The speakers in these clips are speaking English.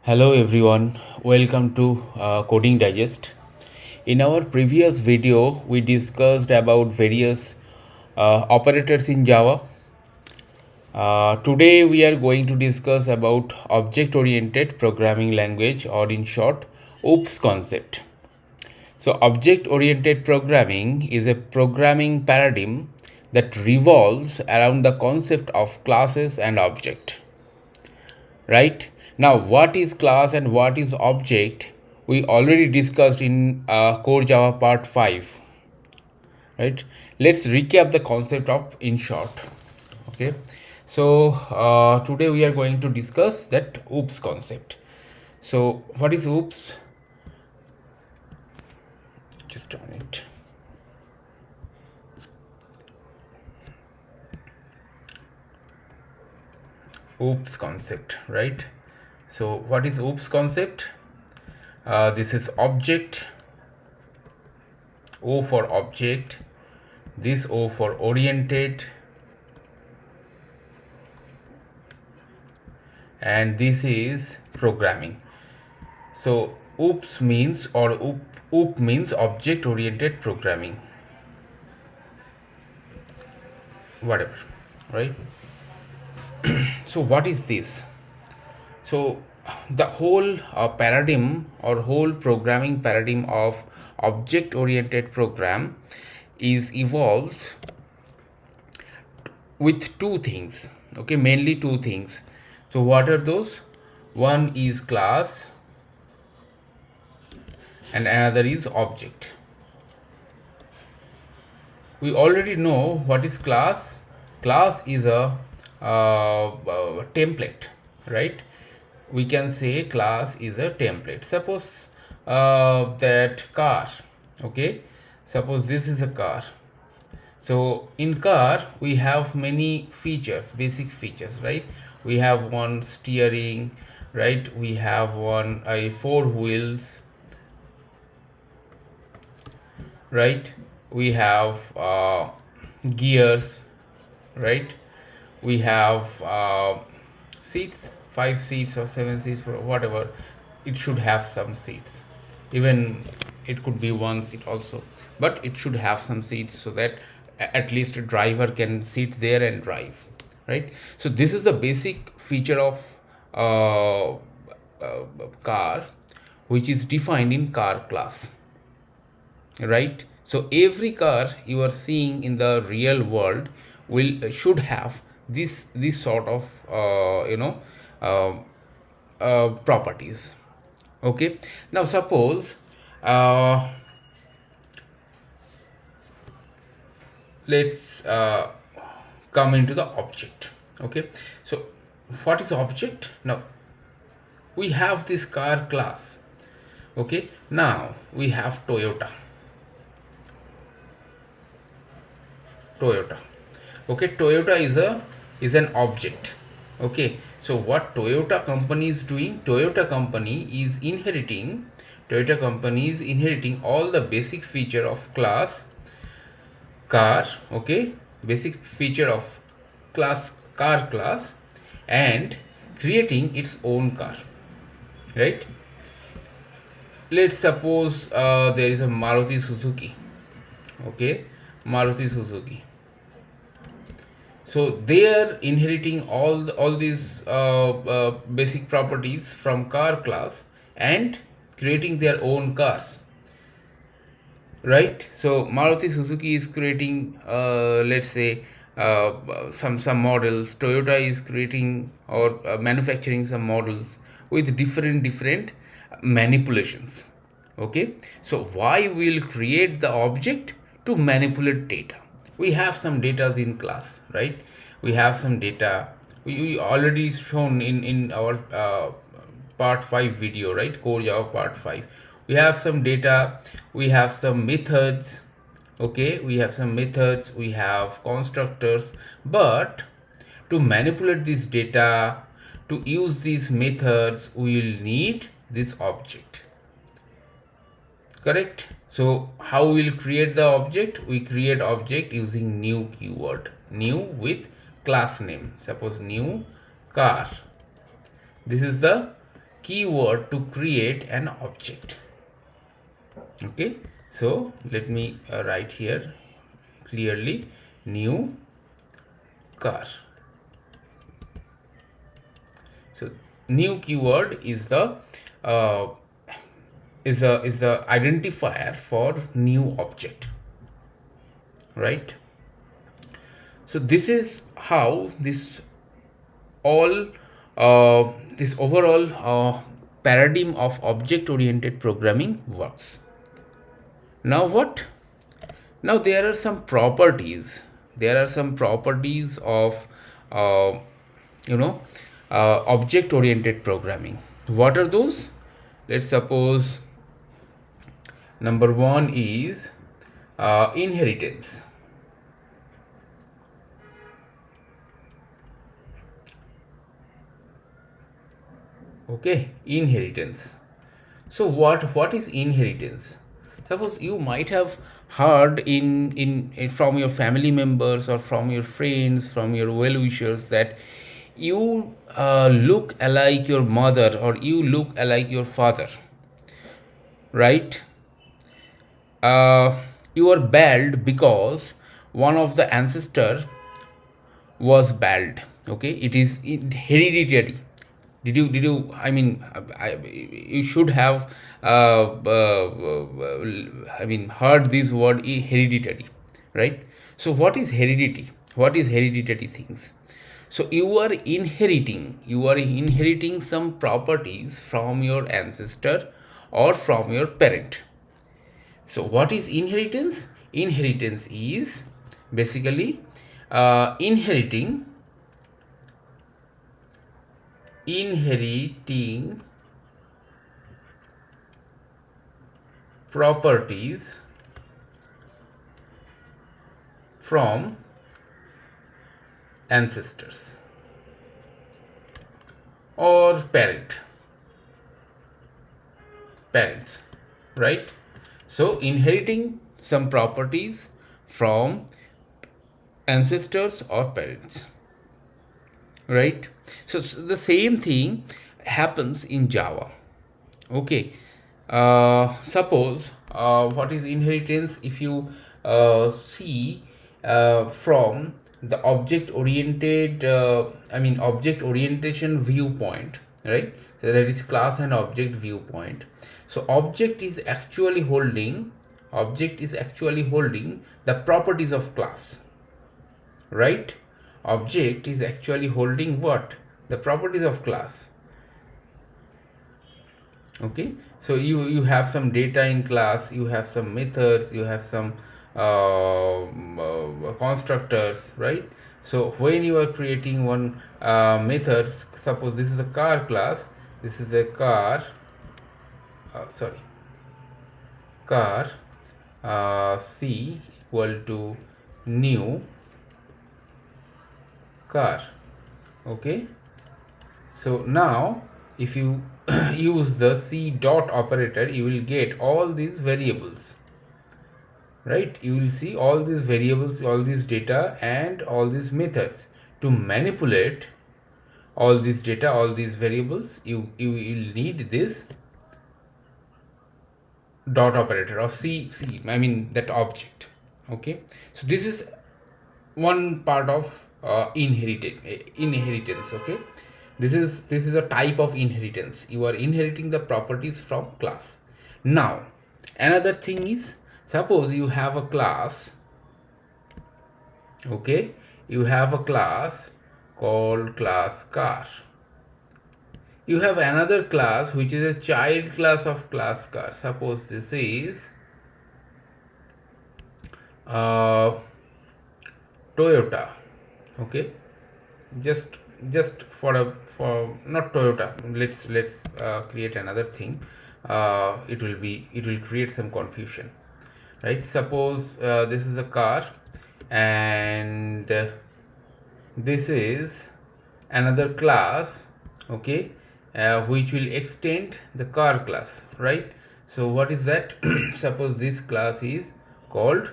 Hello everyone, welcome to Coding Digest. In our previous video, we discussed about various operators in Java. Today we are going to discuss about object-oriented programming language, or in short, OOPS concept. So object-oriented programming is a programming paradigm that revolves around the concept of classes and object. Right now, what is class and what is object we already discussed in core Java part 5. Right, let's recap the concept of in short. Okay, so today we are going to discuss that oops concept. So what is oops? Just on it. Oops concept, right? So what is oops concept? This is object, O for object, this O for oriented, and this is programming. So OOPS means, or OOP means object oriented programming, whatever, right? So what is this? So the whole paradigm or whole programming paradigm of object oriented program is evolves with two things. Okay, mainly two things. So what are those? One is class and another is object. We already know what is class. Class is a template, right? We can say class is a template. Suppose that car, okay, suppose this is a car. So in car we have many features, basic features, right? We have one steering, right? We have one four wheels, right? We have gears, right? We have seats, 5 seats or 7 seats, or whatever. It should have some seats. Even it could be one seat also, but it should have some seats so that at least a driver can sit there and drive, right? So this is the basic feature of car, which is defined in car class, right? So every car you are seeing in the real world will should have this sort of properties. Okay, now suppose let's come into the object. Okay, so what is object? Now we have this car class. Okay, now we have Toyota. Okay, Toyota is an object. Okay, so what Toyota company is doing? Toyota company is inheriting all the basic feature of class car. Okay, basic feature of class car class, and creating its own car, right? Let's suppose there is a Maruti Suzuki. Okay, Maruti Suzuki. So they are inheriting all these basic properties from car class and creating their own cars, right? So Maruti Suzuki is creating let's say some models. Toyota is creating or manufacturing some models with different manipulations. Okay, so why we'll create the object? To manipulate data. We have some data in class, right? We have some data. We already shown in our part 5 video, right? Core Java part 5. We have some data, we have some methods. Okay, we have some methods, we have constructors, but to manipulate this data, to use these methods, we will need this object. Correct? So how we will create the object? We create object using new keyword, new with class name. Suppose new car. This is the keyword to create an object. Okay, so let me write here clearly, new car. So new keyword is the uh, is the identifier for new object, right? So this is how all this overall paradigm of object oriented programming works. Now what? Now there are some properties. There are some properties of uh, you know object oriented programming. What are those? Let's suppose number one is inheritance. Okay, inheritance. So what is inheritance? Suppose you might have heard in from your family members or from your friends, from your well wishers, that you look alike your mother or you look alike your father, right? You are bald because one of the ancestor was bald. Okay, it is hereditary. Did you you should have heard this word hereditary, right? So what is heredity? What is hereditary things? So you are inheriting some properties from your ancestor or from your parent. So what is inheritance? Inheritance is basically inheriting properties from ancestors or parents, right? So inheriting some properties from ancestors or parents, right? So the same thing happens in Java. Okay, suppose what is inheritance? If you see from the object oriented object orientation viewpoint, right? So that is class and object viewpoint. So object is actually holding the properties of class, right? Object is actually holding what? The properties of class. Okay, so you have some data in class, you have some methods, you have some constructors, right? So when you are creating one method, suppose this is a car class, this is a car c equal to new car. Okay, so now if you use the c dot operator, you will get all these variables, right? You will see all these variables, all these data and all these methods. To manipulate all this data, all these variables, you will need this dot operator of that object. Okay, so this is one part of inheritance. Okay, this is a type of inheritance. You are inheriting the properties from class. Now another thing is, suppose you have a class. Okay, you have a class called class car. You have another class which is a child class of class car. Suppose this is Toyota. Okay, just for not Toyota, let's create another thing. It will create some confusion, right? Suppose this is a car and this is another class. Okay, which will extend the car class, right? So what is that? Suppose this class is called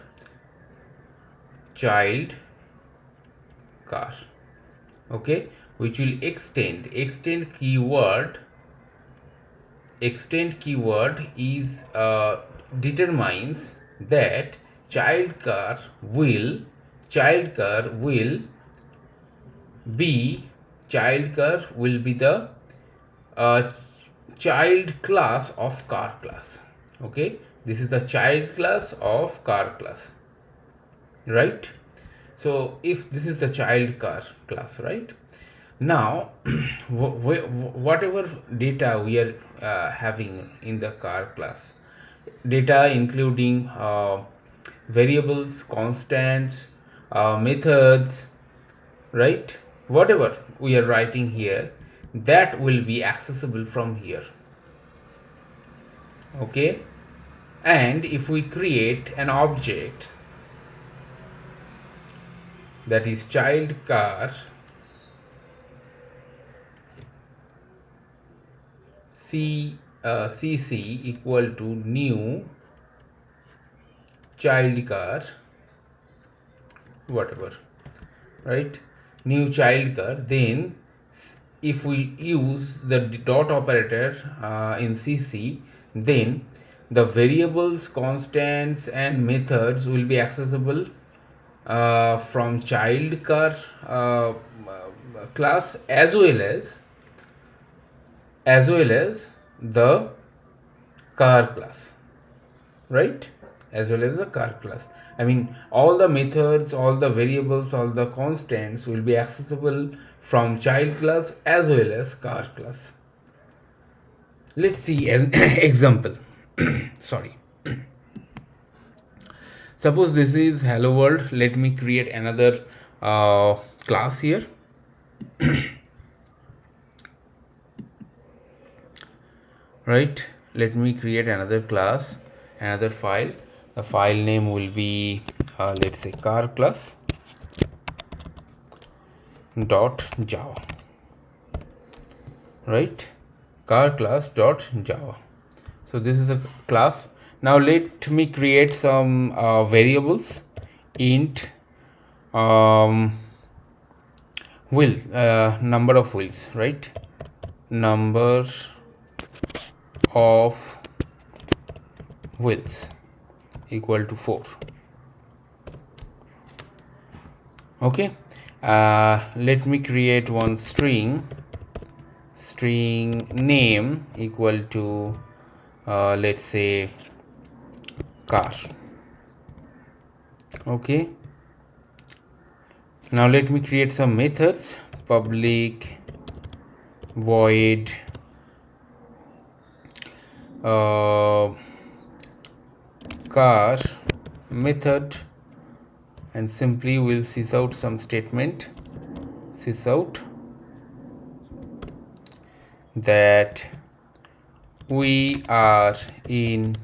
child car. Okay, which will extend keyword extend keyword is determines that child car be will be the uh, child class of car class. Okay, this is the child class of car class, right? So if this is the child car class, right? Now whatever data we are having in the car class, data including variables, constants, methods, right? Whatever we are writing here, that will be accessible from here. Okay, and if we create an object that is child car cc equal to new child car, whatever, right? New child car, then if we use the dot operator in cc, then the variables, constants and methods will be accessible from child car class, as well as the car class, right? As well as the car class. I mean, all the methods, all the variables, all the constants will be accessible from child class as well as car class. Let's see an example. Sorry. Suppose this is hello world. Let me create another class here. Right, let me create another class, another file. The file name will be let's say car class dot java, right? Car class dot java. So this is a class. Now let me create some variables. Int wheel, number of wheels, right? Number of wheels equal to 4. Okay, let me create one string name equal to let's say car. Okay, now let me create some methods. Public void car method, and simply we'll sys out some statement, sys out that we are in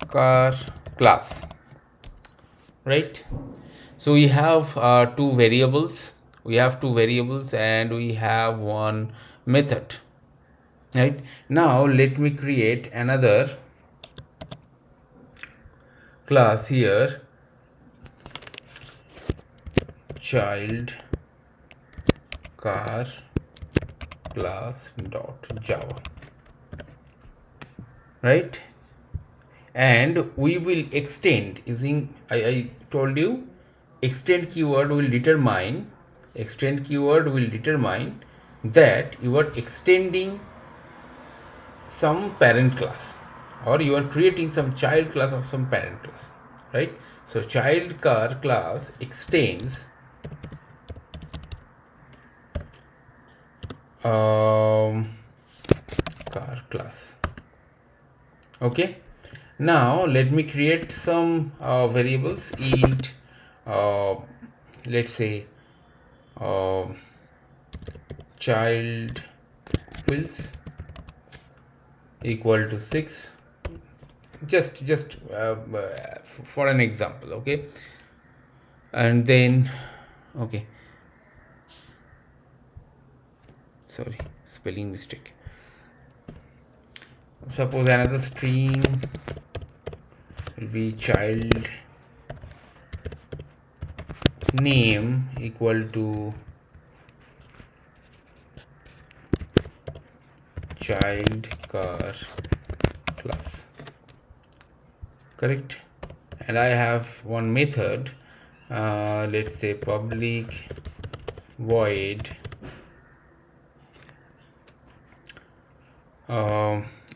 car class, right? So we have two variables, and we have one method, right? Now let me create another class here, child car class dot java, right? And we will extend using I told you extend keyword will determine that you are extending some parent class, or you are creating some child class of some parent class, right? So child car class extends car class. Okay, now let me create some variables. Int let's say child wheels equal to 6, just for an example. Okay, and then okay, sorry, spelling mistake. Suppose another string will be child name equal to child car class, correct? And I have one method, let's say public void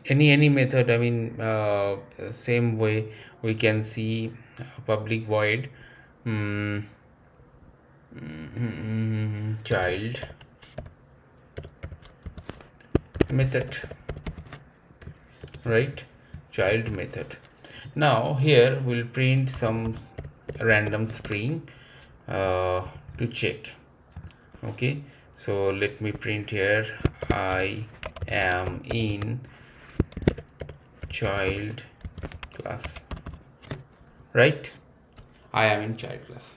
any method. I mean, same way we can see public void child method, right? Child method. Now here we'll print some random string to check. Okay, so let me print here, I am in child class, right? I am in child class.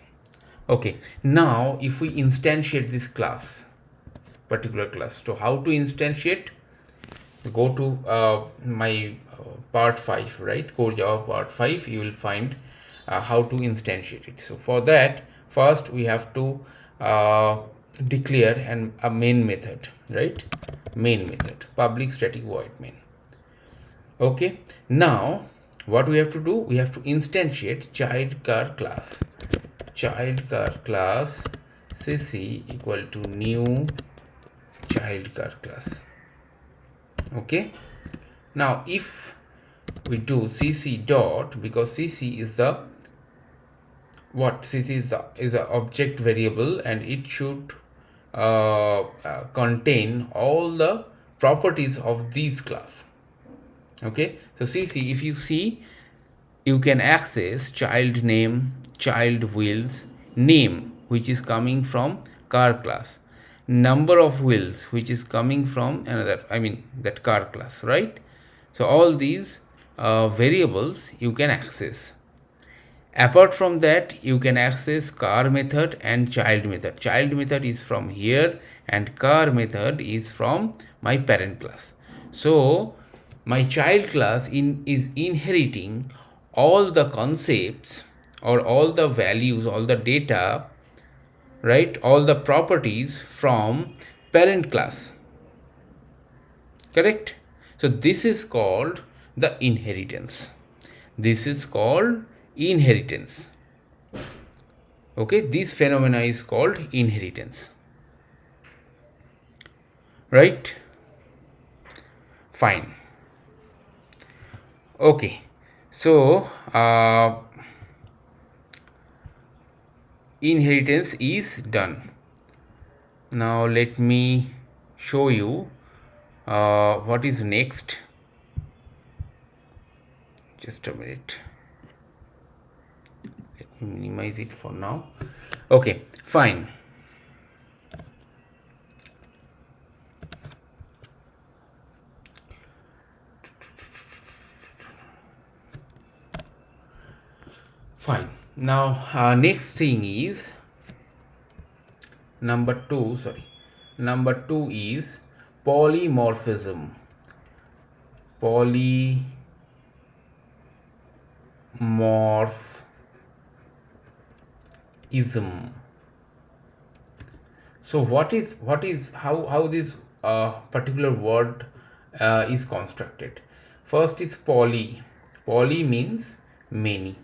Okay, now if we instantiate this class, particular class, so how to instantiate? Go to my part 5, right? Core Java part 5, you will find how to instantiate it. So for that, first we have to declare a main method, right? Main method, public static void main. Okay, now what we have to do, we have to instantiate child car class. Child car class cc equal to new child car class. Okay, now if we do cc dot, because cc is the what, cc is the object variable and it should contain all the properties of these class. Okay, so cc, if you see, you can access child name, child wheels, name which is coming from car class, number of wheels which is coming from another, I mean that car class, right? So all these variables you can access. Apart from that, you can access car method and child method. Child method is from here and car method is from my parent class. So my child class is inheriting all the concepts or all the values, all the data, right? All the properties from parent class, correct? So this is called the inheritance. This is called inheritance. Okay, this phenomena is called inheritance, right? Fine. Okay, so inheritance is done. Now let me show you what is next. Just a minute, let me minimize it for now. Okay, fine. Fine. Now next thing is number 2 is polymorphism. Polymorphism. So what is how this particular word is constructed? First is poly. Poly means many.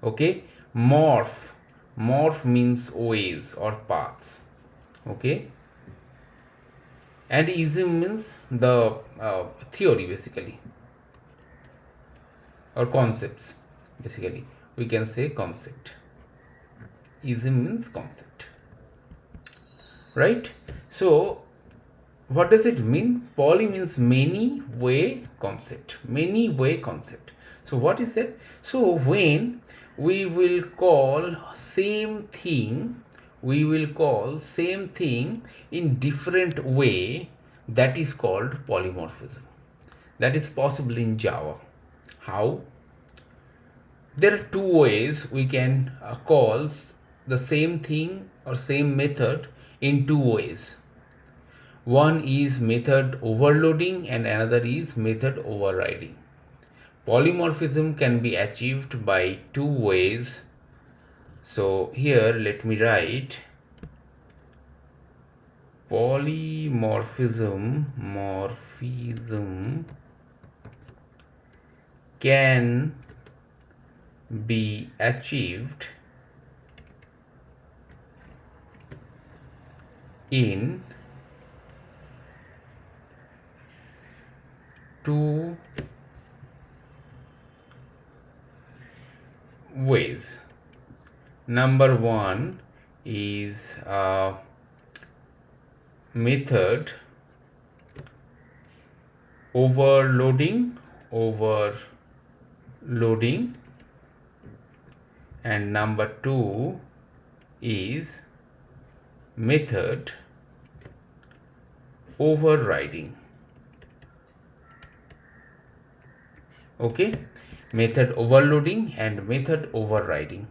Okay, morph means ways or paths. Okay, and ism means the theory basically, or concepts basically, we can say concept. Ism means concept, right? So what does it mean? Poly means many way concept, many way concept. So what is that? So when we will call same thing in different way, that is called polymorphism. That is possible in Java. How? There are two ways we can call the same thing or same method in two ways. One is method overloading and another is method overriding. Polymorphism can be achieved by two ways. So here let me write polymorphism can be achieved in two ways. Number one is method overloading, and number two is method overriding. Okay, method overloading and method overriding.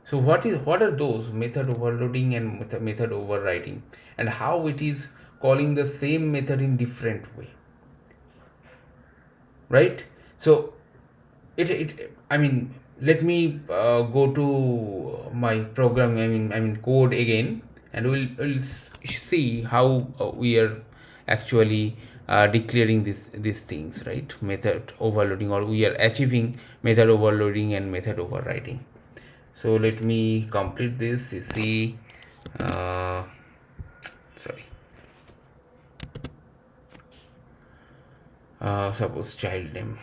So what are those method overloading and method overriding, and how it is calling the same method in different way, right? So it I mean, let me go to my program, I mean code again, and we'll see how we are actually declaring these things, right? Method overloading, or we are achieving method overloading and method overriding. So let me complete this. You see, sorry, suppose child name.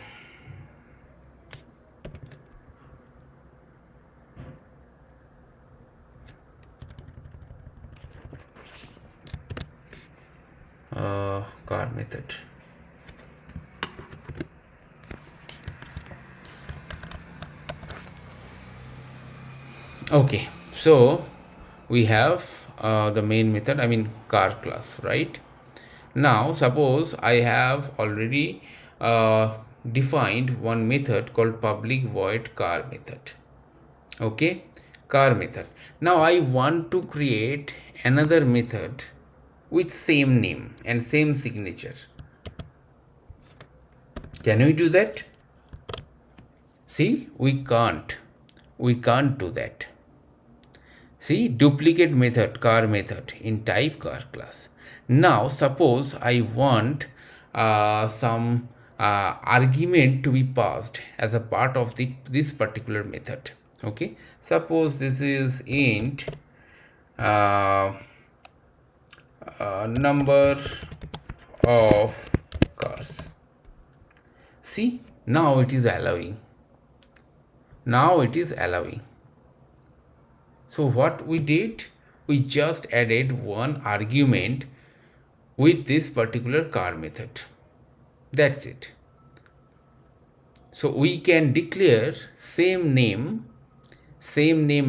Car method. Okay, so we have the main method, I mean car class, right? Now suppose I have already defined one method called public void car method. Okay, car method. Now I want to create another method with same name and same signature. Can we do that? See, we can't do that. See, duplicate method, car method in type car class. Now suppose I want some argument to be passed as a part of this particular method. Okay, suppose this is int number of cars. See, now it is allowing. So what we did, we just added one argument with this particular car method. That's it. So we can declare same name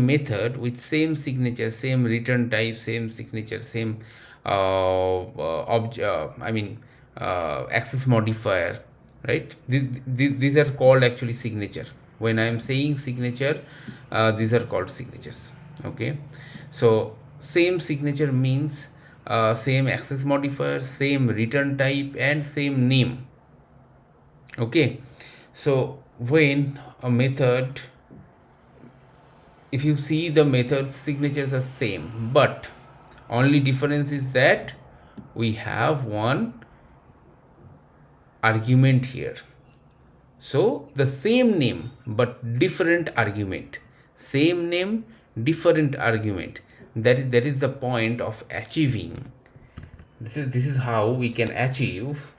method with same signature, same return type, same signature, same access modifier, right? These are called actually signature. When I am saying signature, these are called signatures. Okay, so same signature means same access modifier, same return type, and same name. Okay, so when a method, if you see the method signatures are same, but only difference is that we have one argument here. So the same name but different argument, same name different argument. That is the point of achieving. This is how we can achieve.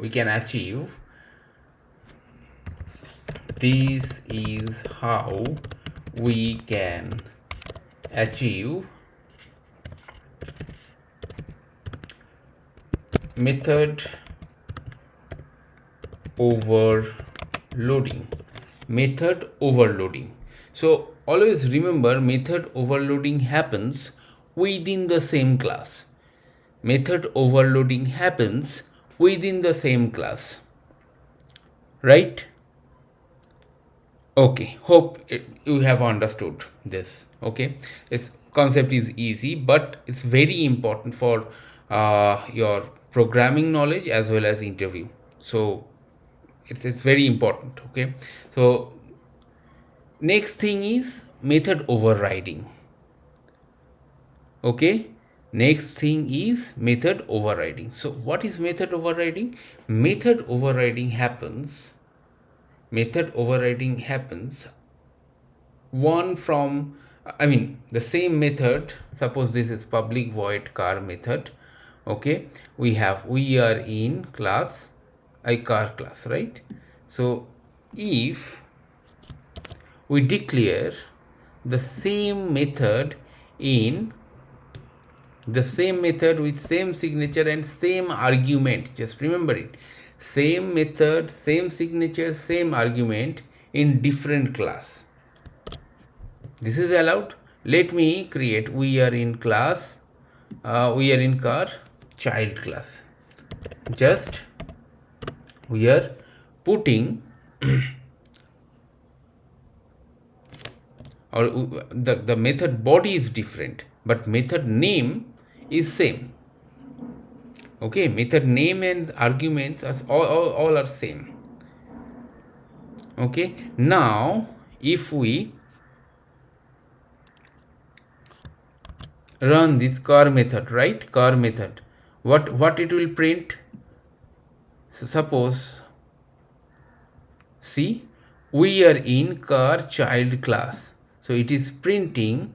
This is how we can achieve method overloading. So always remember, method overloading happens within the same class. Right? Okay, hope you have understood this. Okay, this concept is easy, but it's very important for your programming knowledge as well as interview. So it's very important. Okay, so next thing is method overriding. Okay, Next thing is method overriding. So what is method overriding? Method overriding happens one from, I mean, the same method. Suppose this is public void car method. Okay, we are in class, a car class, right? So if we declare the same method in the same method with same signature and same argument, just remember it, same method, same signature, same argument in different class, this is allowed. Let me create, we are in class, we are in car child class. Just we are putting or the method body is different but method name is same. Okay, method name and arguments as all are same. Okay, now if we run this car method, right, car method, what it will print? So suppose, see, we are in car child class, so it is printing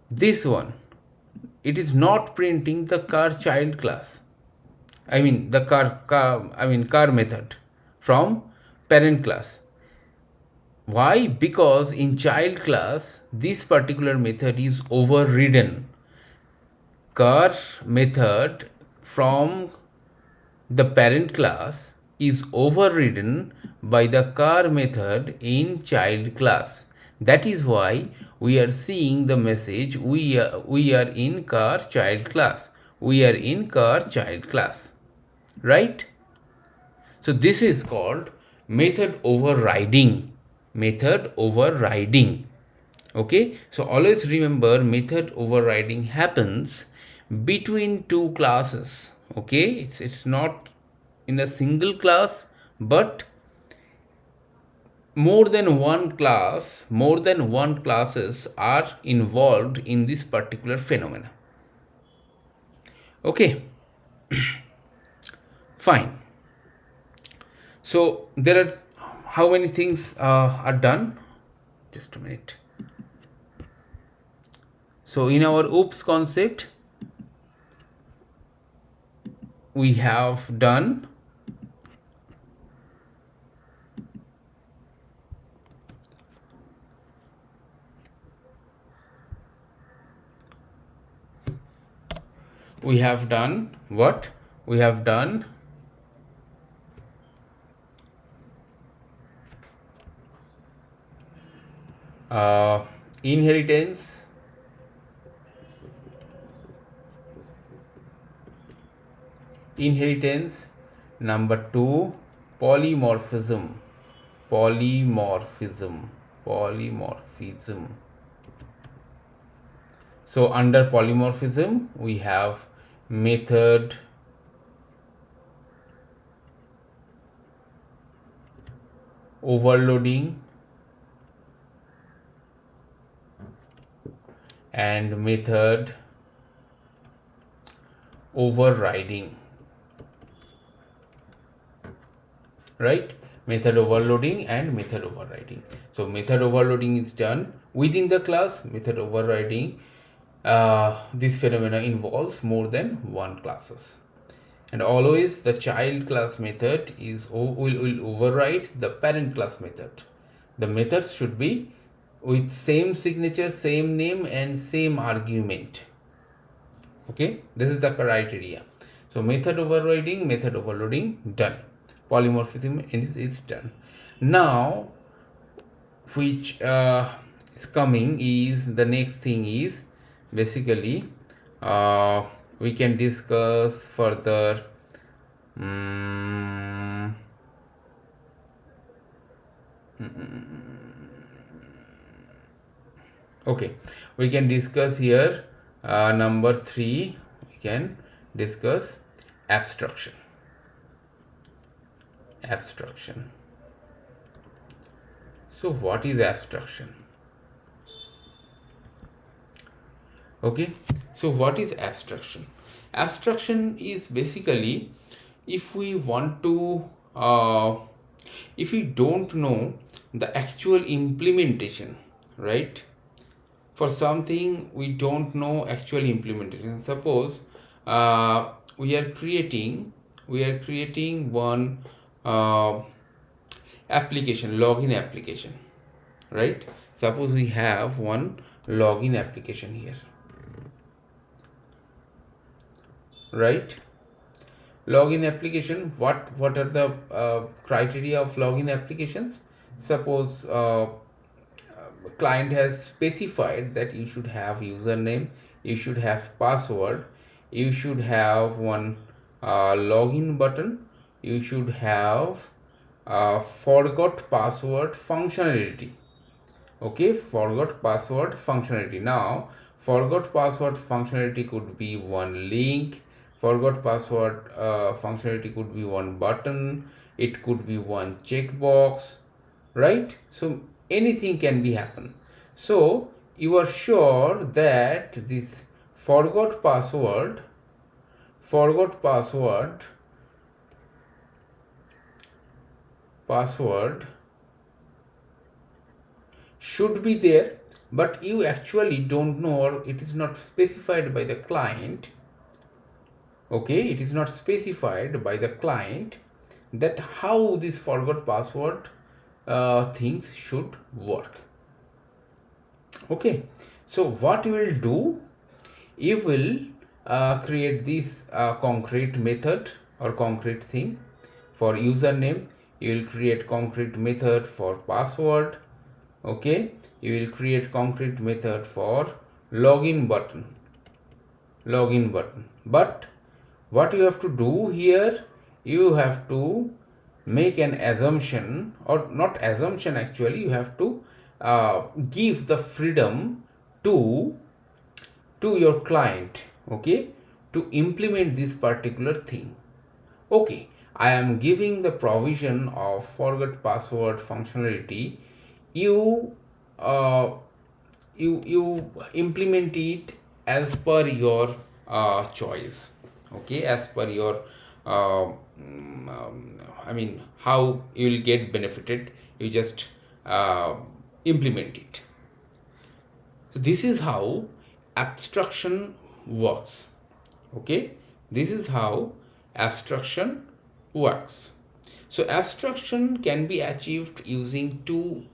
this one, it is not printing the car child class, I mean the car method from parent class. Why? Because in child class this particular method is overridden. Car method from the parent class is overridden by the car method in child class. That is why we are seeing the message, we are in car child class, we are in car child class, right? So this is called method overriding. Method overriding. Okay, so always remember method overriding happens between two classes. Okay, it's not in a single class, but more than one classes are involved in this particular phenomena. Okay, fine. So there are, how many things are done? Just a minute. So in our OOPS concept, we have done what? We have done inheritance, number 2 polymorphism. So under polymorphism we have method overloading and method overriding, right? Method overloading and method overriding. So method overloading is done within the class. Method overriding, this phenomena involves more than one classes, and always the child class method will override the parent class method. The methods should be with same signature, same name and same argument. Okay, this is the criteria. So method overriding, method overloading, done. Polymorphism is done. Now which is coming is the next thing is basically we can discuss further okay, we can discuss here number 3, we can discuss abstraction. So what is abstraction? Okay, so what is abstraction? Abstraction is basically if we want to if we don't know the actual implementation, right? For something we don't know actual implementation. Suppose we are creating one uh, application, login application, right? Suppose we have one login application here, right? Login application, what are the criteria of login applications? Suppose client has specified that you should have username, you should have password, you should have one login button, you should have forgot password functionality. Okay, forgot password functionality. Now forgot password functionality could be one link, forgot password functionality could be one button, it could be one checkbox, right? So anything can be happen. So you are sure that this forgot password should be there, but you actually don't know, or it is not specified by the client. Okay, it is not specified by the client that how this forgot password things should work. Okay, so what you will do, you will create this concrete method or concrete thing for username, you will create concrete method for password. Okay, you will create concrete method for login button. But what you have to do here, you have to make an assumption, or not assumption, actually you have to give the freedom to your client, okay, to implement this particular thing. Okay, I am giving the provision of forget password functionality. You you implement it as per your choice. Okay, as per your I mean, how you will get benefited, you just implement it. So this is how abstraction works. Okay, this is how abstraction works. So abstraction can be achieved using two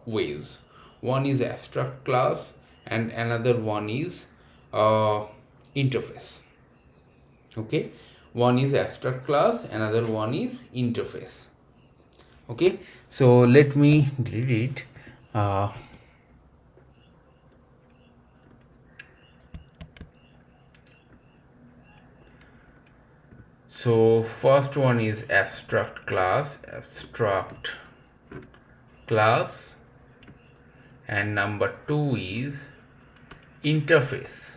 ways. One is abstract class and another one is interface. Okay, one is abstract class, another one is interface. Okay, so let me delete it. So first one is abstract class, and number two is interface.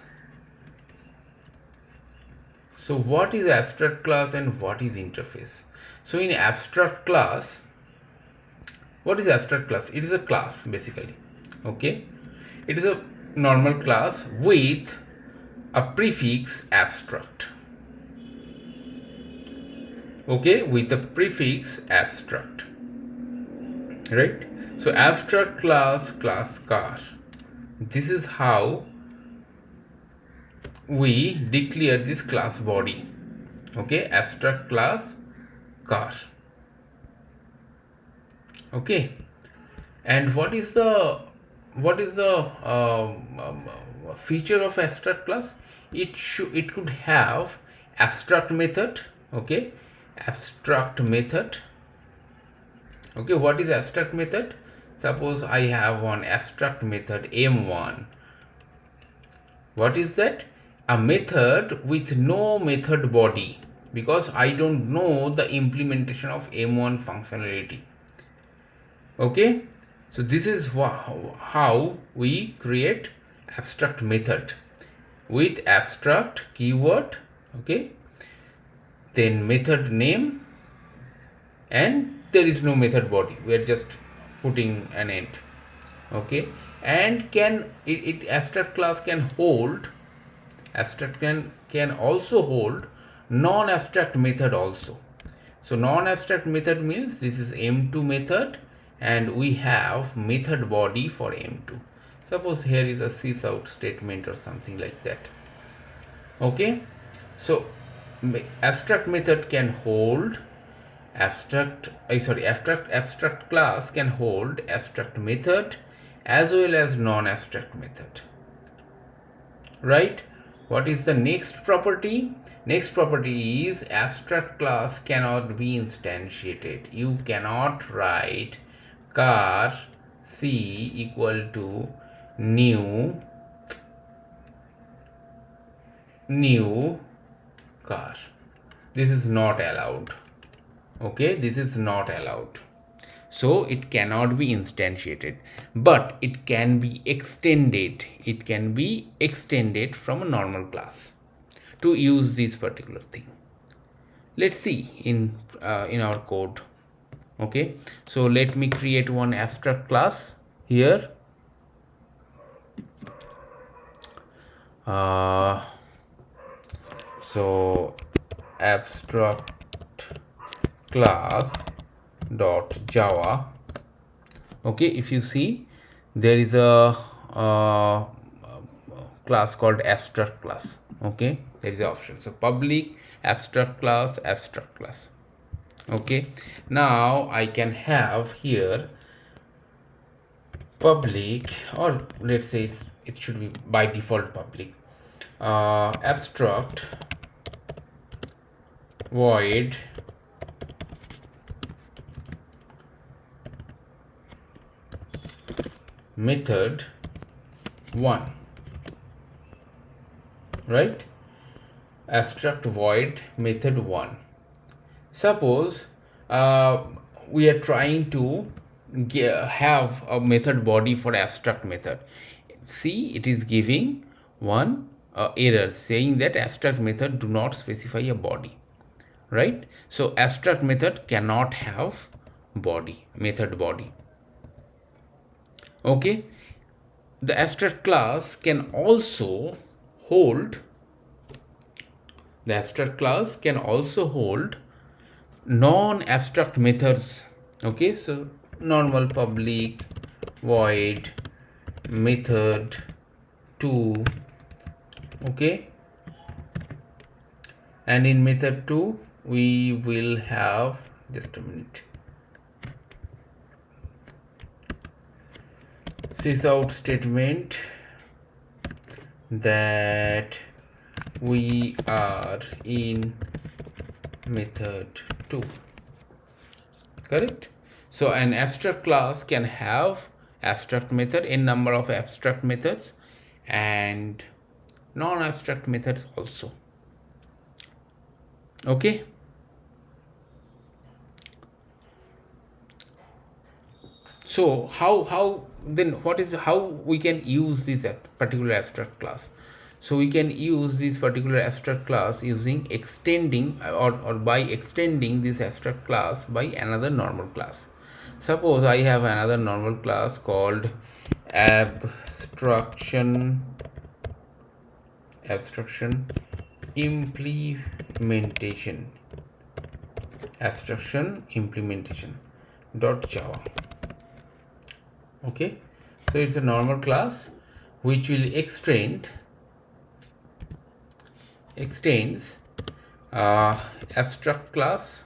So what is abstract class and what is interface? So in abstract class, what is abstract class? It is a class basically. Okay, it is a normal class with a prefix abstract. Okay, with the prefix abstract, right? So abstract class car, this is how we declare this class body. Okay, abstract class car. Okay, and what is the feature of abstract class? It could have abstract method. Okay, abstract method. Okay, what is abstract method? Suppose I have one abstract method m1. What is that? A method with no method body, because I don't know the implementation of m1 functionality. Okay, so this is how we create abstract method with abstract keyword. Okay, then method name, and there is no method body, we are just putting an end. Okay, and can it abstract class can hold Abstract can also hold non-abstract method also. So non-abstract method means this is M2 method and we have method body for M2. Suppose here is a sys out statement or something like that. Okay, so abstract method can hold abstract class can hold abstract method as well as non-abstract method, right? What is the next property? Next property is abstract class cannot be instantiated. You cannot write car c equal to new car. This is not allowed. Okay, this is not allowed. So it cannot be instantiated, but it can be extended. It can be extended from a normal class to use this particular thing. Let's see in our code. Okay, so let me create one abstract class here. So abstract class dot java. Okay, if you see, there is a class called abstract class. Okay, there is an option. So public abstract class. Okay, now I can have here public, or let's say it should be by default public, abstract void method 1, right? Abstract void method 1. Suppose we are trying to have a method body for abstract method. See, it is giving one error saying that abstract method do not specify a body, right? So abstract method cannot have method body. Okay, the abstract class can also hold non-abstract methods. Okay, so normal public void method 2. Okay, and in method 2 we will have, just a minute, sys out statement that we are in method 2, correct? So an abstract class can have abstract method, n number of abstract methods, and non-abstract methods also. Okay, so how we can use this particular abstract class? So we can use this particular abstract class using extending or by extending this abstract class by another normal class. Suppose I have another normal class called abstraction implementation dot java. Okay, so it's a normal class which will extends abstract class,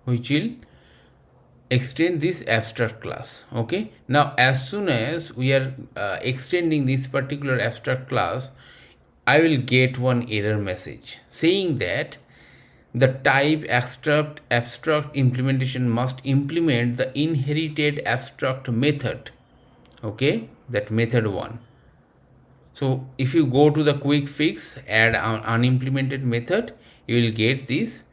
which will extend this abstract class. Okay, now as soon as we are extending this particular abstract class, I will get one error message saying that the type abstract implementation must implement the inherited abstract method. Okay, that method 1. So if you go to the quick fix, add an unimplemented method, you will get this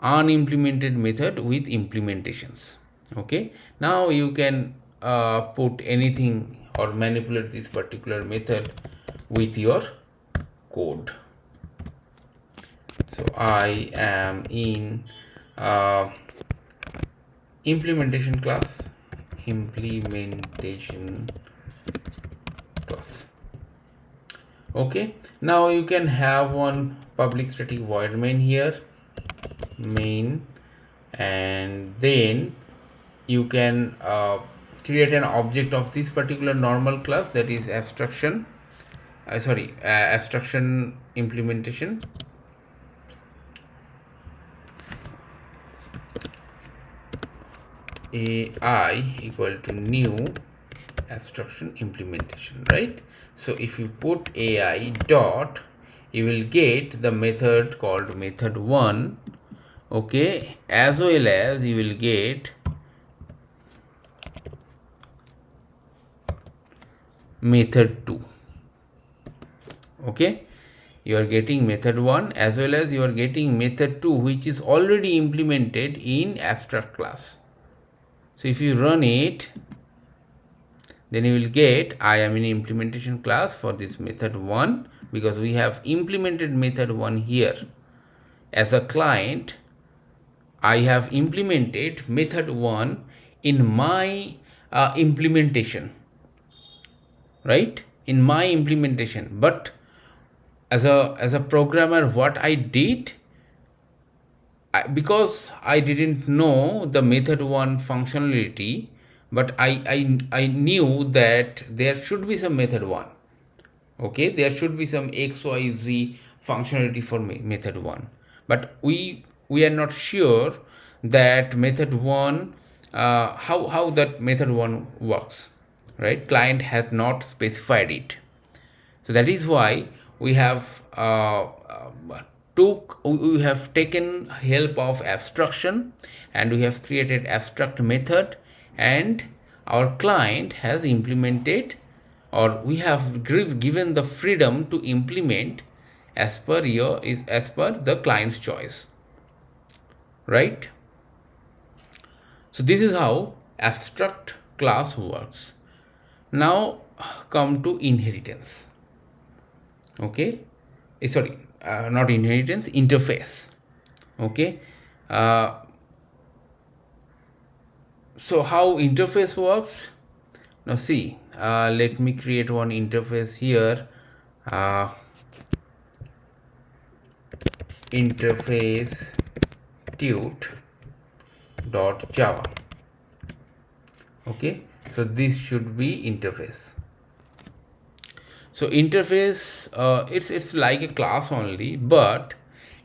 unimplemented method with implementations. Okay, now you can put anything or manipulate this particular method with your code. So I am in implementation class, implementation class. Okay, now you can have one public static void main here, main, and then you can create an object of this particular normal class, that is abstraction, abstraction implementation. AI equal to new abstraction implementation, right? So if you put AI dot, you will get the method called method 1, okay, as well as you will get method 2. Okay, you are getting method 1 as well as you are getting method 2, which is already implemented in abstract class. So if you run it, then you will get I am in implementation class for this method 1, because we have implemented method 1 here. As a client, I have implemented method 1 in my implementation, right? In my implementation. But as a programmer, what I did, because I didn't know the method 1 functionality, but I knew that there should be some method 1. Okay, there should be some xyz functionality for method 1, but we are not sure that method 1, how that method 1 works, right? Client has not specified it. So that is why we have we have taken help of abstraction, and we have created abstract method, and our client has implemented, or we have given the freedom to implement as per the client's choice, right? So this is how abstract class works. Now come to inheritance. Okay, sorry, not inheritance, interface. Okay, so how interface works? Now see, let me create one interface here. Interface tut.java. Okay, so this should be interface. So interface, it's like a class only, but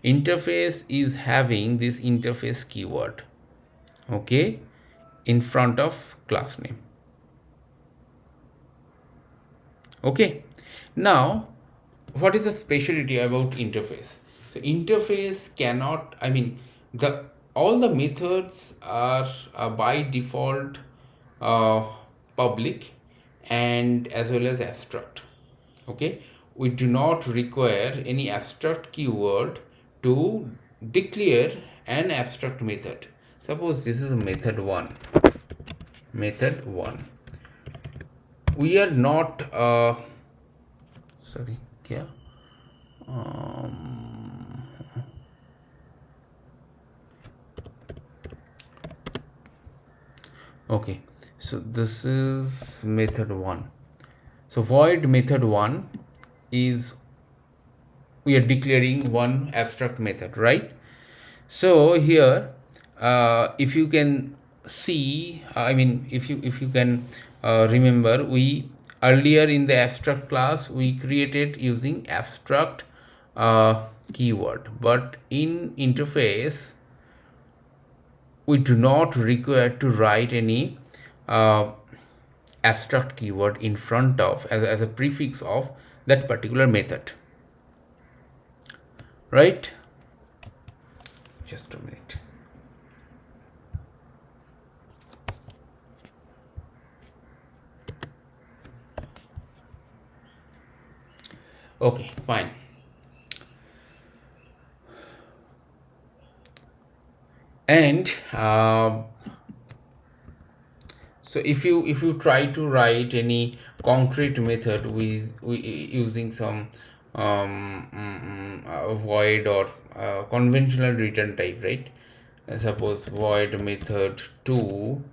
interface is having this interface keyword, okay, in front of class name. Okay, now what is the specialty about interface? So interface cannot, I mean, all the methods are by default public and as well as abstract. Okay, we do not require any abstract keyword to declare an abstract method. Suppose this is method 1. Method 1. We are not sorry, yeah. Okay, so this is method 1. So void method 1 is, we are declaring one abstract method, right? So here if you can see, I mean, if you can remember, we earlier in the abstract class we created using abstract keyword, but in interface we do not require to write any abstract keyword in front of as a prefix of that particular method, right? Just a minute. Okay, fine. And so if you try to write any concrete method with using some void or conventional return type, right? suppose void method 2,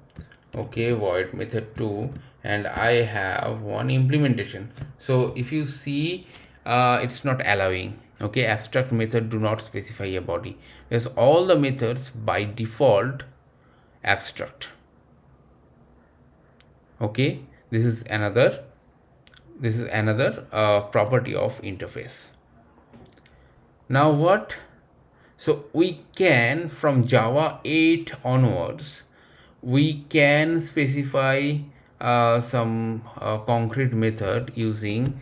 okay, void method 2, and I have one implementation. So if you see, it's not allowing, okay, abstract method do not specify a body, because all the methods by default abstract. Okay, this is another property of interface. Now what? So we can, from Java 8 onwards, we can specify some concrete method using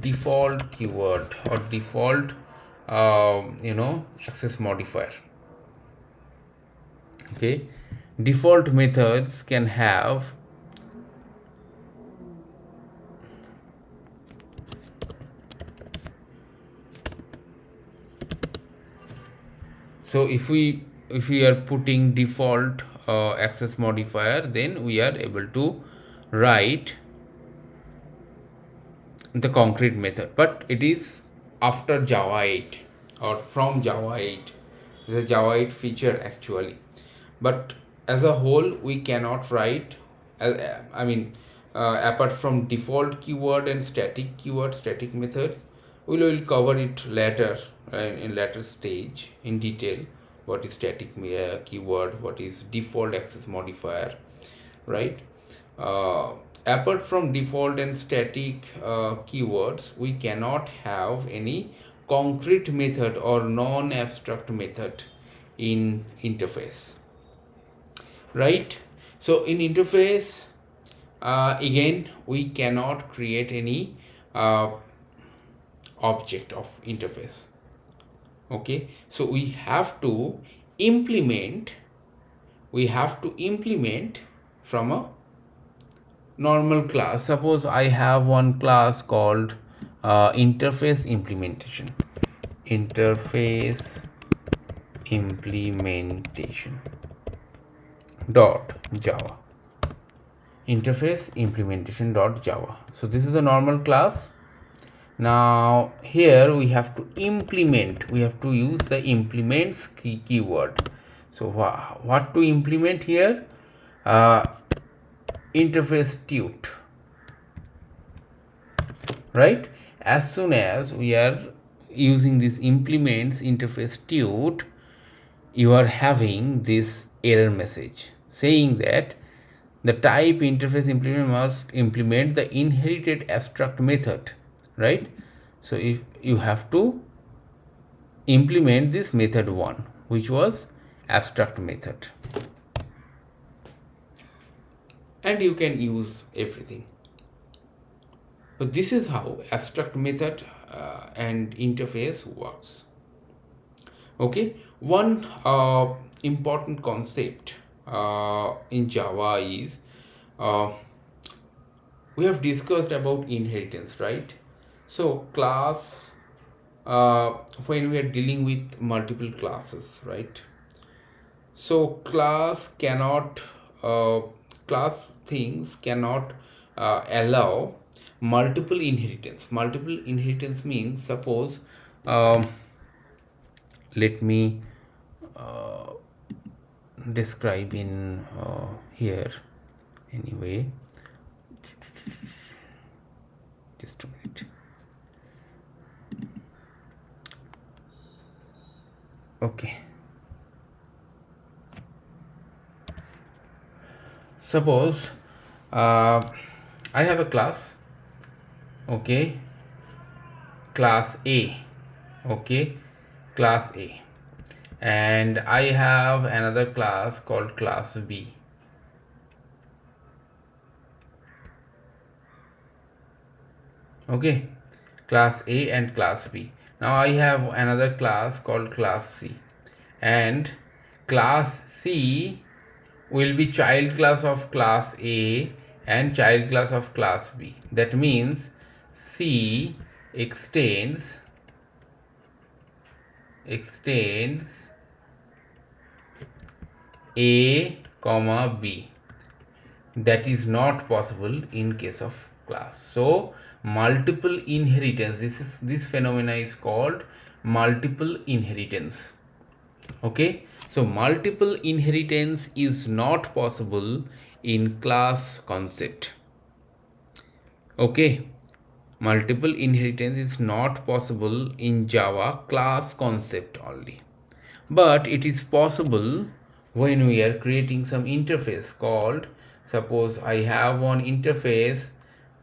default keyword or default access modifier. Okay, default methods can have so if we are putting default access modifier, then we are able to write the concrete method, but it is after Java 8 or from Java 8. It's a Java 8 feature actually, but as a whole we cannot write apart from default keyword and static keyword, static methods. We will cover it later in later stage in detail, what is static keyword, what is default access modifier, right? Apart from default and static keywords, we cannot have any concrete method or non-abstract method in interface, right? So in interface, again, we cannot create any object of interface. Okay, so we have to implement from a normal class. Suppose I have one class called interface implementation dot java, interface implementation dot java. So this is a normal class. Now here we have to implement, we have to use the implements keyword. So what to implement here? Interface tut, right? As soon as we are using this implements interface tut, you are having this error message saying that the type interface implement must implement the inherited abstract method, right? So if you have to implement this method 1, which was abstract method, and you can use everything. So this is how abstract method and interface works. Okay, one important concept in Java is we have discussed about inheritance, right? So class, when we are dealing with multiple classes, right? So class things cannot allow multiple inheritance. Multiple inheritance means, suppose let me describe in here anyway. Just a minute. Okay, suppose I have a class, okay, class A, okay, class A, and I have another class called class B. Okay, class A and class B. Now I have another class called class C, and class C will be child class of class A and child class of class B. That means C extends A comma B. That is not possible in case of class. So multiple inheritance, this phenomena is called multiple inheritance. Okay, So multiple inheritance is not possible in class concept. Okay, multiple inheritance is not possible in Java class concept only, but it is possible when we are creating some interface called, suppose I have one interface,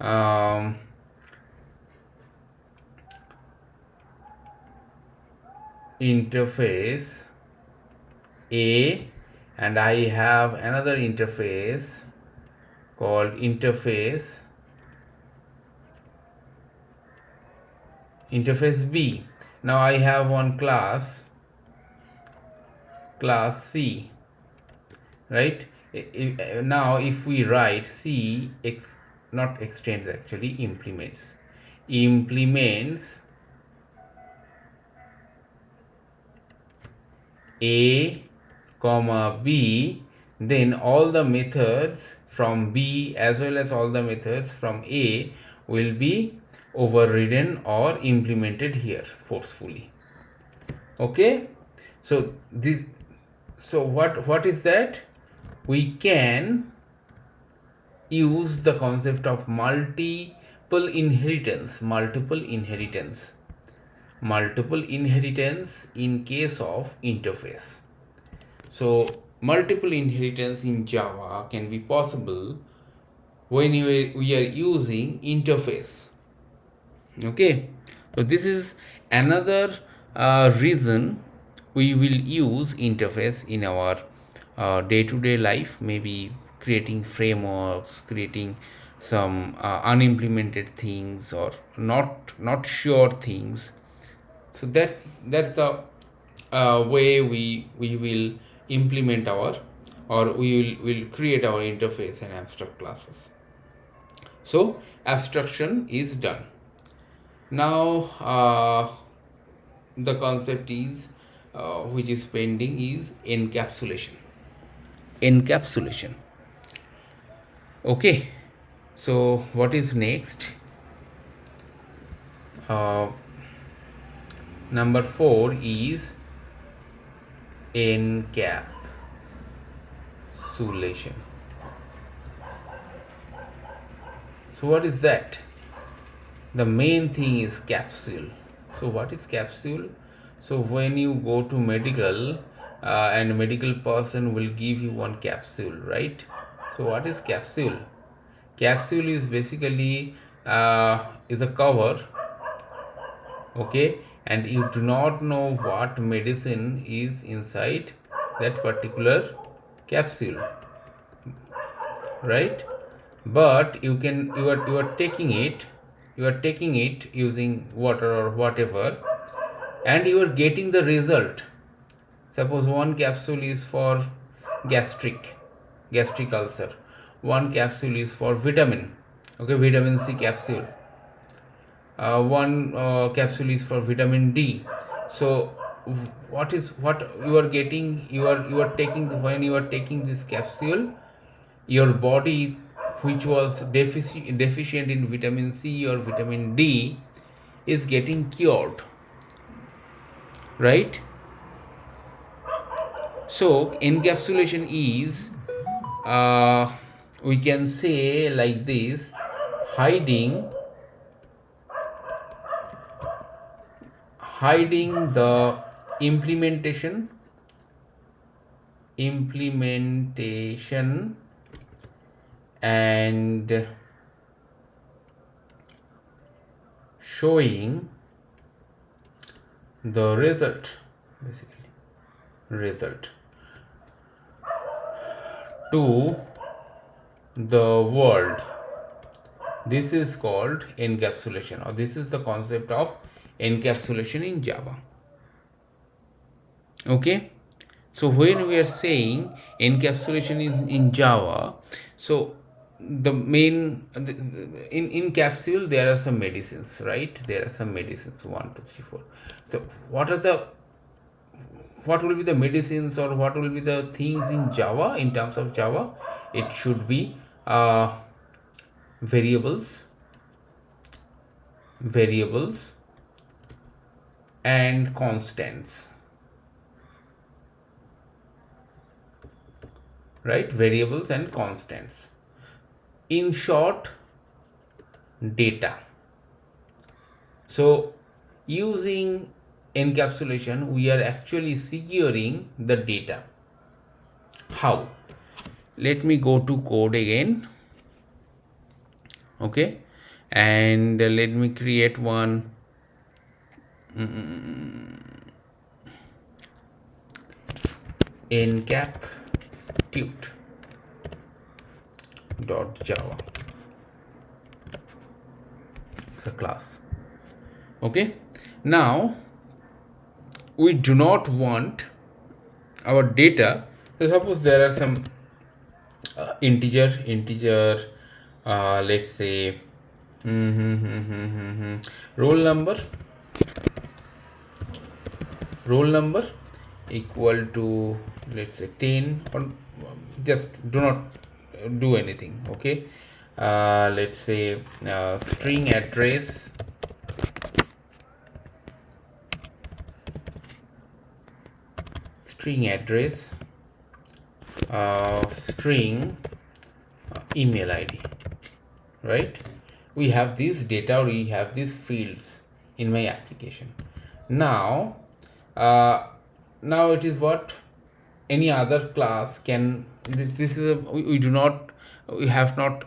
um, interface A, and I have another interface called interface B. Now I have one class C, right? Now if we write C not extends, actually implements A comma B, then all the methods from B as well as all the methods from A will be overridden or implemented here forcefully. Okay, so what is that? We can use the concept of multiple inheritance in case of interface. So multiple inheritance in Java can be possible when we are using interface. Okay, so this is another reason we will use interface in our day-to-day life, maybe creating frameworks, creating some unimplemented things or not sure things. So that's the way we will implement our, or we will create our interface and abstract classes. So abstraction is done. Now the concept is which is pending is encapsulation. Okay, so what is next? Number 4 is encapsulation. So what is that? The main thing is capsule. So what is capsule? So when you go to medical and medical person will give you one capsule, right? So what is capsule? Capsule is basically is a cover, okay, and you do not know what medicine is inside that particular capsule, right? But you are taking it using water or whatever, and you are getting the result. Suppose one capsule is for gastric ulcer, one capsule is for vitamin, okay, vitamin C capsule, one capsule is for vitamin D. So what you are getting, you are taking, when you are taking this capsule, your body which was deficient in vitamin C or vitamin D is getting cured, right? So encapsulation is we can say like this: hiding the implementation and showing the result, basically result to the world. This is called encapsulation, or this is the concept of encapsulation in Java. Okay, so when we are saying encapsulation is in Java, so the main in capsule there are some medicines, right? There are some medicines, 1 2 3 4. So what will be the medicines, or what will be the things in Java? In terms of Java, it should be variables and constants. right? Variables and constants. In short, data. So using encapsulation, we are actually securing the data. How? Let me go to code again. Okay, and let me create one encaptute dot java. It's a class. Okay, now we do not want our data. So suppose there are some integer, let's say roll number equal to, let's say, 10, or just do not do anything. Okay, let's say string address string email ID, right? We have this data, we have these fields in my application. Now now it is what any other class can. This is we do not, we have not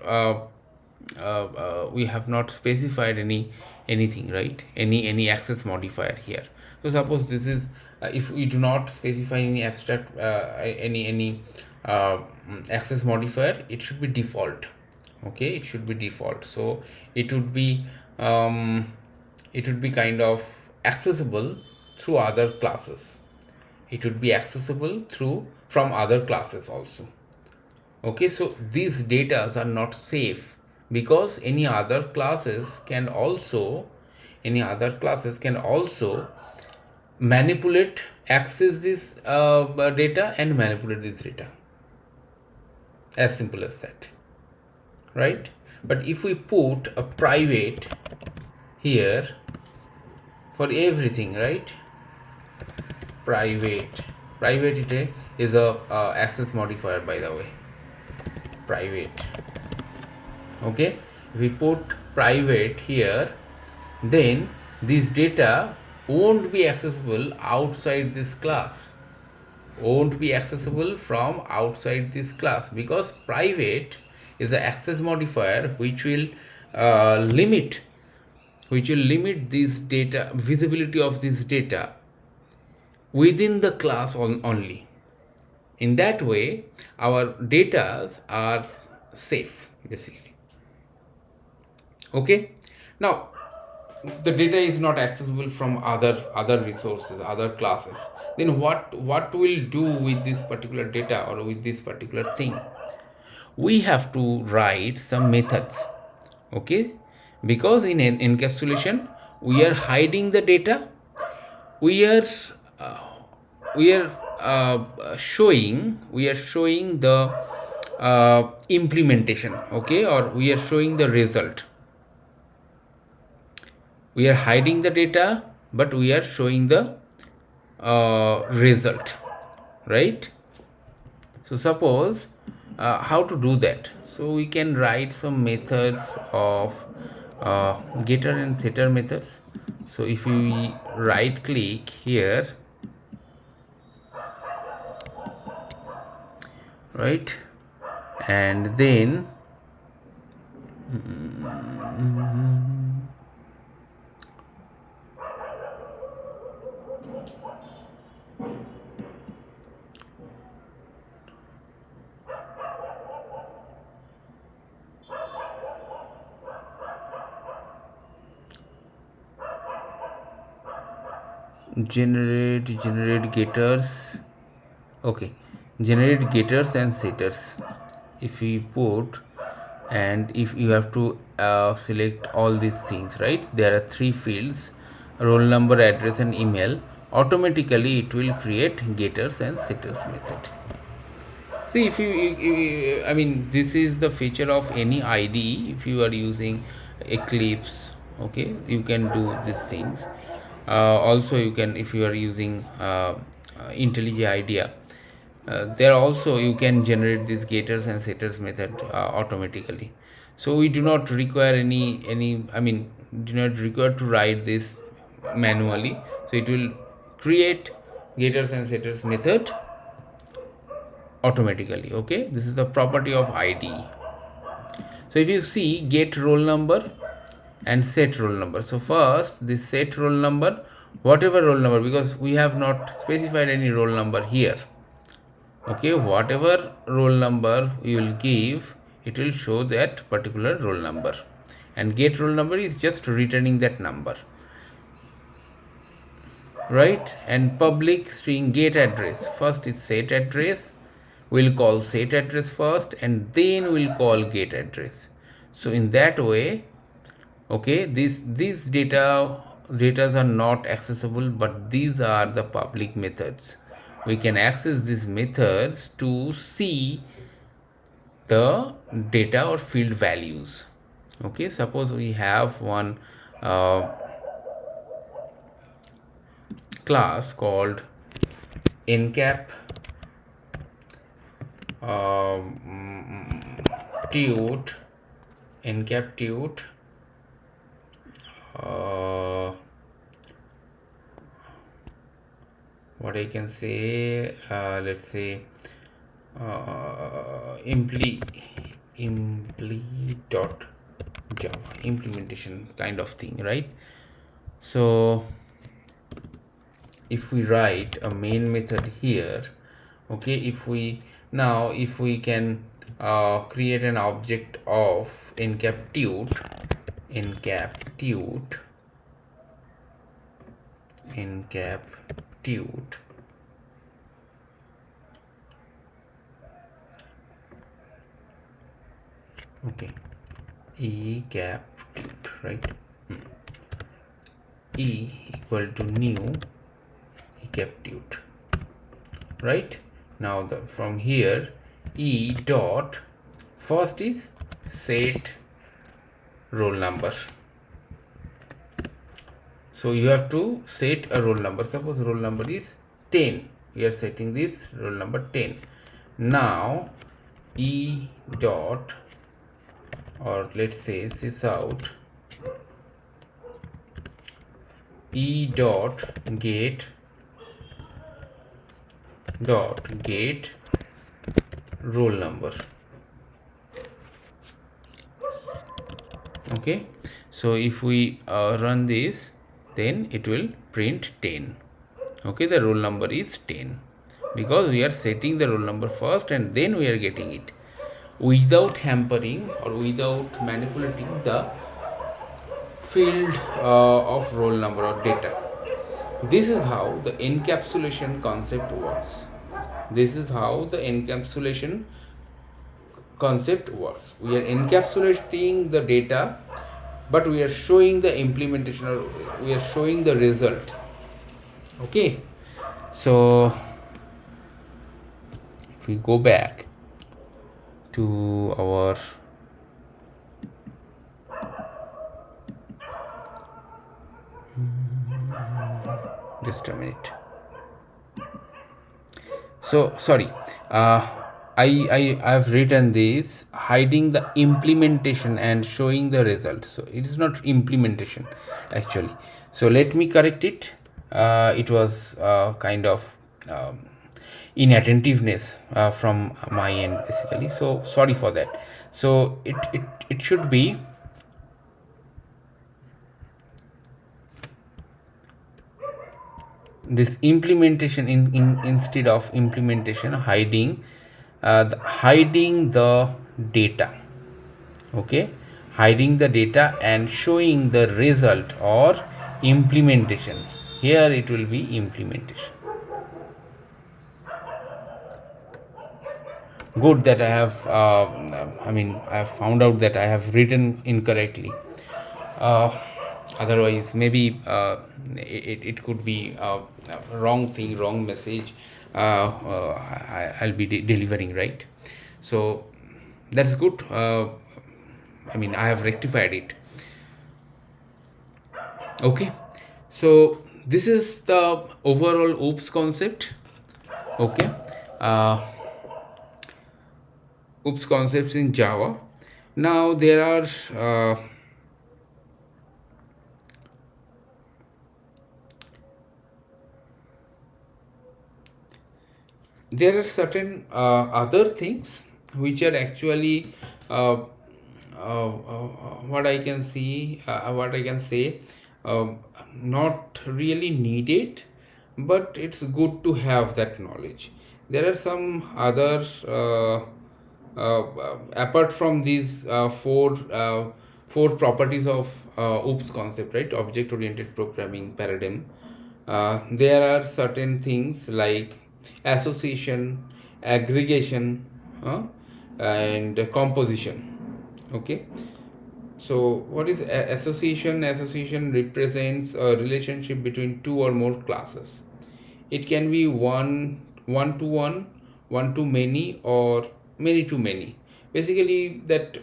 we have not specified anything, right? Any access modifier here. So suppose this is if we do not specify any abstract any access modifier, it should be default. Okay, it should be default. So it would be kind of accessible through other classes. It would be accessible through from other classes also. Okay, so these data are not safe because any other classes can also manipulate, access this data and manipulate this data. As simple as that, right? But if we put a private here for everything, right? Private it is a access modifier, by the way. Private. Okay, if we put private here, then this data won't be accessible outside this class, won't be accessible from outside this class, because private is the access modifier which will limit this data, visibility of this data within the class only. In that way, our data are safe, basically. Okay, now the data is not accessible from other resources, other classes. Then what we'll do with this particular data or with this particular thing? We have to write some methods. Okay, because in an encapsulation we are hiding the data, we are showing the implementation. Okay, or we are showing the result. We are hiding the data, but we are showing the result, right? So suppose how to do that? So we can write some methods of getter and setter methods. So if we right click here, right, and then generate getters. Okay, generate getters and setters. If we put, and if you have to select all these things, right? There are 3 fields: roll number, address and email. Automatically it will create getters and setters method. So if you I mean, this is the feature of any IDE. If you are using Eclipse, okay, you can do these things. Also you can, if you are using IntelliJ IDEA, there also you can generate these getters and setters method automatically. So we do not require any I mean do not require to write this manually. So it will create getters and setters method automatically. Okay, this is the property of IDE. So if you see get roll number and set roll number. So first this set roll number, whatever roll number, because we have not specified any roll number here. Okay, whatever roll number you will give, it will show that particular roll number, and get roll number is just returning that number, right? And public string get address, first is set address, we'll call set address first and then we'll call get address. So in that way, okay, these datas are not accessible, but these are the public methods. We can access these methods to see the data or field values. Okay, suppose we have one class called encap tute encap tute what I can say, let's say impli dot java implementation kind of thing, right? So if we write a main method here, okay, if we can create an object of encap tute okay, encap tute, right? E equal to new encap tute, right? Now from here e dot first is set roll number. So you have to set a roll number. Suppose roll number is 10, we are setting this roll number 10. Now e dot, or let's say sysout e dot get roll number. Okay, so if we run this, then it will print 10. Okay, the roll number is 10 because we are setting the roll number first and then we are getting it without hampering or without manipulating the field of roll number or data. This is how the encapsulation concept works. This is how the encapsulation concept works. We are encapsulating the data, but we are showing the implementation, or we are showing the result. Okay, so if we go back to our just a minute. So sorry, I've written this hiding the implementation and showing the result. So it is not implementation actually. So let me correct it. It was kind of inattentiveness from my end basically. So sorry for that. So it should be this implementation instead of implementation, hiding the data. Okay, hiding the data and showing the result or implementation. Here it will be implementation. Good that I have I have found out that I have written incorrectly. Otherwise maybe it could be a wrong thing, wrong message I'll be delivering, right? So that's good. I have rectified it. Okay, so this is the overall OOPS concept. Okay, uh, oops concepts in Java. Now there are certain other things which are actually what I can see, what I can say, not really needed, but it's good to have that knowledge. There are some other apart from these four properties of OOPS concept, right? Object oriented programming paradigm. There are certain things like association, aggregation, and composition. Okay, so what is association? Association represents a relationship between two or more classes. It can be one to one, one to many, or many to many. Basically, that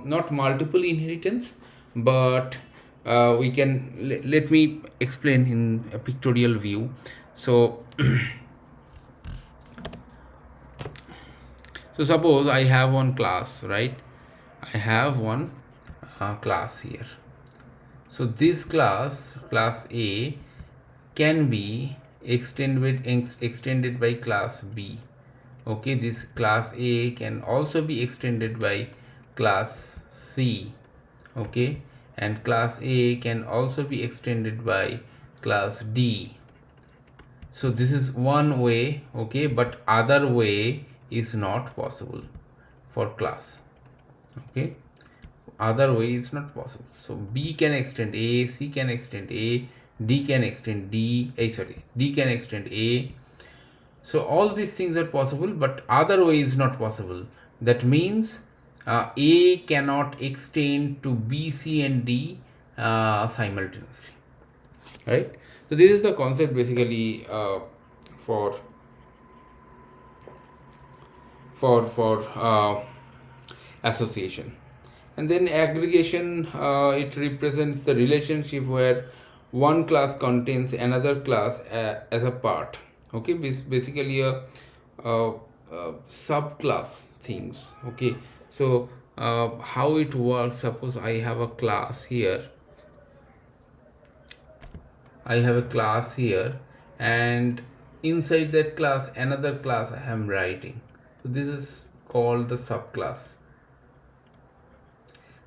not multiple inheritance, but we can let me explain in a pictorial view. So, so suppose I have one class, right? I have one class here. So this class A, can be extended by class B. Okay, this class A can also be extended by class C. Okay, and class A can also be extended by class D. So this is one way, okay, but other way is not possible for class. Okay, other way is not possible. So B can extend A, C can extend A, D can extend D, D can extend A. So all these things are possible, but other way is not possible. That means A cannot extend to B, C and D simultaneously, right? So this is the concept basically for association. And then aggregation, it represents the relationship where one class contains another class as a part. Okay, basically a subclass things. Okay, so how it works, suppose I have a class here, and inside that class another class I am writing. So this is called the subclass.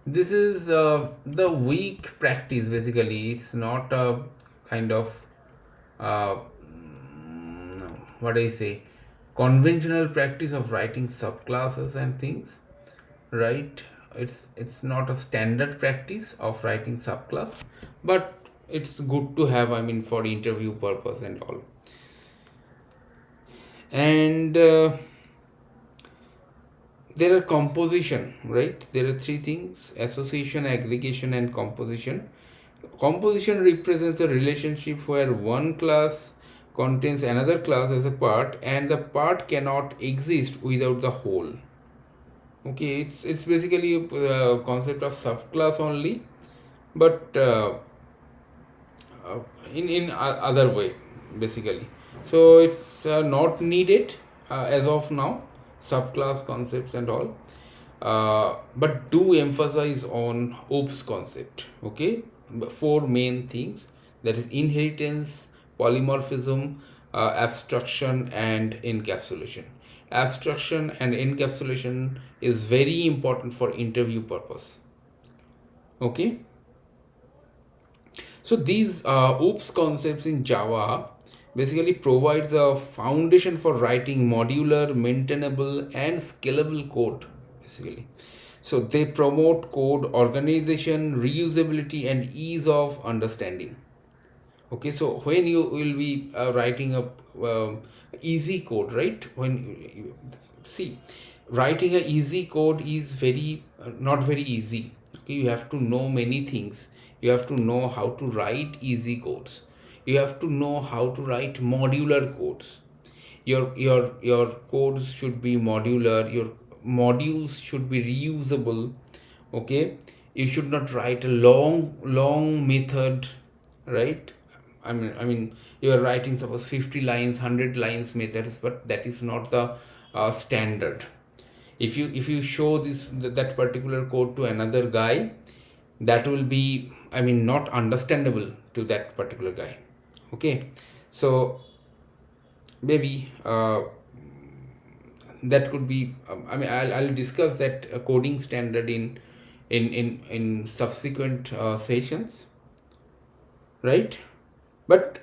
This is the weak practice. Basically, it's not a kind of uh, what I say, conventional practice of writing subclasses and things, right? It's not a standard practice of writing subclass, but it's good to have, I mean, for interview purpose and all. And there are composition, right? There are three things: association, aggregation, and composition. Composition represents a relationship where one class contains another class as a part, and the part cannot exist without the whole. Okay, it's basically a concept of subclass only, but in other way, basically. So it's not needed as of now, subclass concepts and all, but do emphasize on OOPS concept. Okay, four main things, that is inheritance, polymorphism, abstraction, and encapsulation. Abstraction and encapsulation is very important for interview purpose. Okay, so these OOPS concepts in Java basically provides a foundation for writing modular, maintainable, and scalable code. Basically, so they promote code organization, reusability, and ease of understanding. Okay, so when you will be writing a easy code, right? When you see, writing a easy code is very not very easy. Okay, you have to know many things. You have to know how to write easy codes. You have to know how to write modular codes. Your codes should be modular. Your modules should be reusable. Okay, you should not write a long method, right? I mean you are writing suppose 50 lines, 100 lines methods, but that is not the standard. If you show that particular code to another guy, that will be, I mean, not understandable to that particular guy. Okay, so maybe that could be, I mean, I'll discuss that coding standard in subsequent sessions, right? But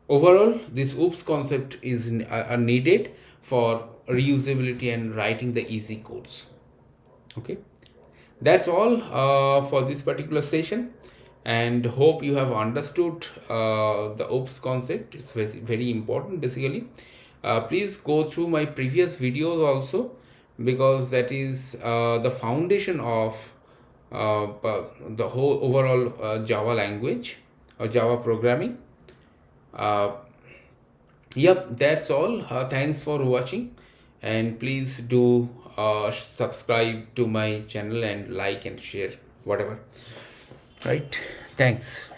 overall, this oops concept is are needed for reusability and writing the easy codes. Okay, that's all for this particular session, and hope you have understood the oops concept. It's very, very important basically. Please go through my previous videos also, because that is the foundation of the whole overall Java language or Java programming. uh, yep, that's all. Thanks for watching, and please do subscribe to my channel and like and share whatever, right? Thanks.